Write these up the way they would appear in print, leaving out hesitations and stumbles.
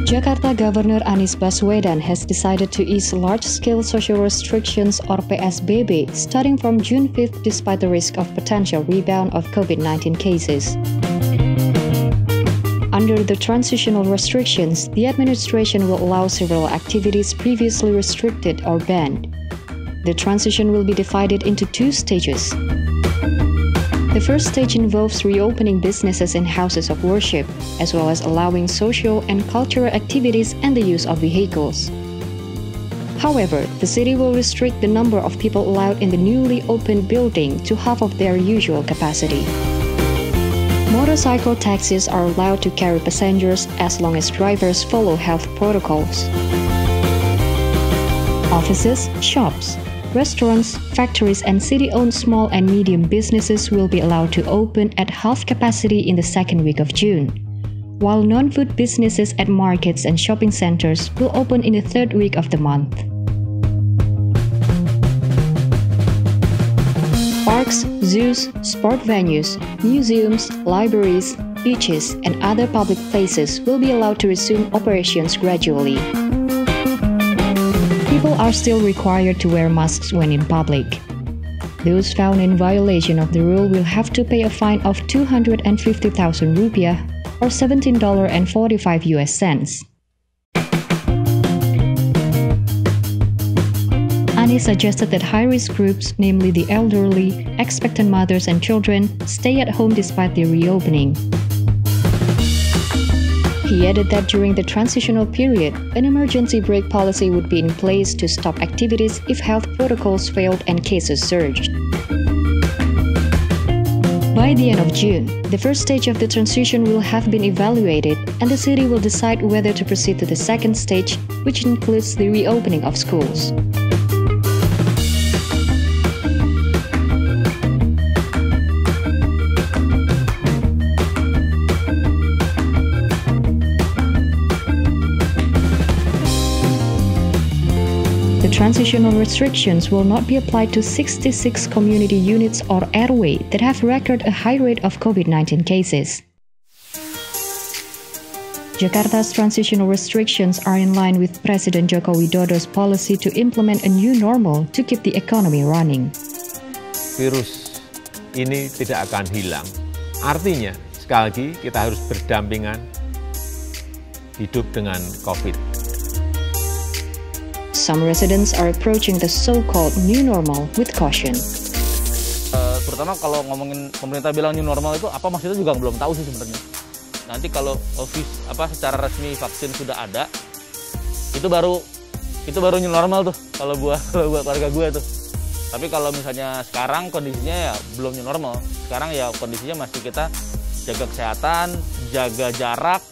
Jakarta Governor Anies Baswedan has decided to ease large-scale social restrictions or PSBB starting from June 5th despite the risk of potential rebound of COVID-19 cases. Under the transitional restrictions, the administration will allow several activities previously restricted or banned. The transition will be divided into two stages. The first stage involves reopening businesses and houses of worship, as well as allowing social and cultural activities and the use of vehicles. However, the city will restrict the number of people allowed in the newly opened building to half of their usual capacity. Motorcycle taxis are allowed to carry passengers as long as drivers follow health protocols. Offices, shops, restaurants, factories, and city-owned small and medium businesses will be allowed to open at half capacity in the second week of June, while non-food businesses at markets and shopping centers will open in the third week of the month. Parks, zoos, sport venues, museums, libraries, beaches, and other public places will be allowed to resume operations gradually. People are still required to wear masks when in public. Those found in violation of the rule will have to pay a fine of 250,000 rupiah or $17.45 US. Anies suggested that high-risk groups, namely the elderly, expectant mothers and children, stay at home despite the reopening. He added that during the transitional period, an emergency brake policy would be in place to stop activities if health protocols failed and cases surged. By the end of June, the first stage of the transition will have been evaluated, and the city will decide whether to proceed to the second stage, which includes the reopening of schools. The transitional restrictions will not be applied to 66 community units or RW that have recorded a high rate of COVID-19 cases. Jakarta's transitional restrictions are in line with President Joko-Widodo's policy to implement a new normal to keep the economy running. Virus ini tidak akan hilang. Artinya, sekali lagi kita harus berdampingan hidup dengan COVID. Some residents are approaching the so-called new normal with caution. Terutama kalau ngomongin pemerintah bilang new normal itu apa maksudnya juga belum tahu sih sebenarnya. Nanti kalau secara resmi vaksin sudah ada, itu baru new normal tuh kalau buat keluarga gue tuh. Tapi kalau misalnya sekarang kondisinya ya belum new normal. Sekarang ya kondisinya masih kita jaga kesehatan, jaga jarak,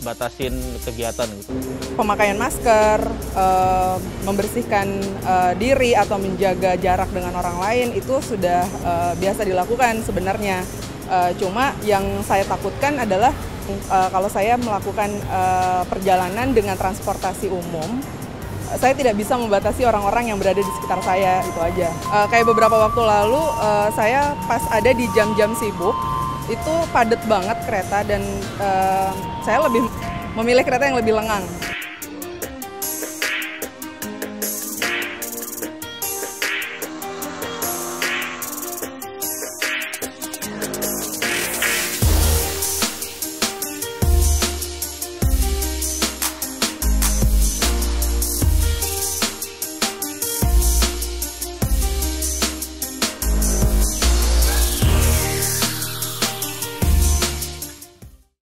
batasin kegiatan gitu. Pemakaian masker, membersihkan diri atau menjaga jarak dengan orang lain itu sudah biasa dilakukan sebenarnya. Cuma yang saya takutkan adalah kalau saya melakukan perjalanan dengan transportasi umum, saya tidak bisa membatasi orang-orang yang berada di sekitar saya, itu aja. Kayak beberapa waktu lalu, saya pas ada di jam-jam sibuk, itu padat banget kereta dan saya lebih memilih kereta yang lebih lengang.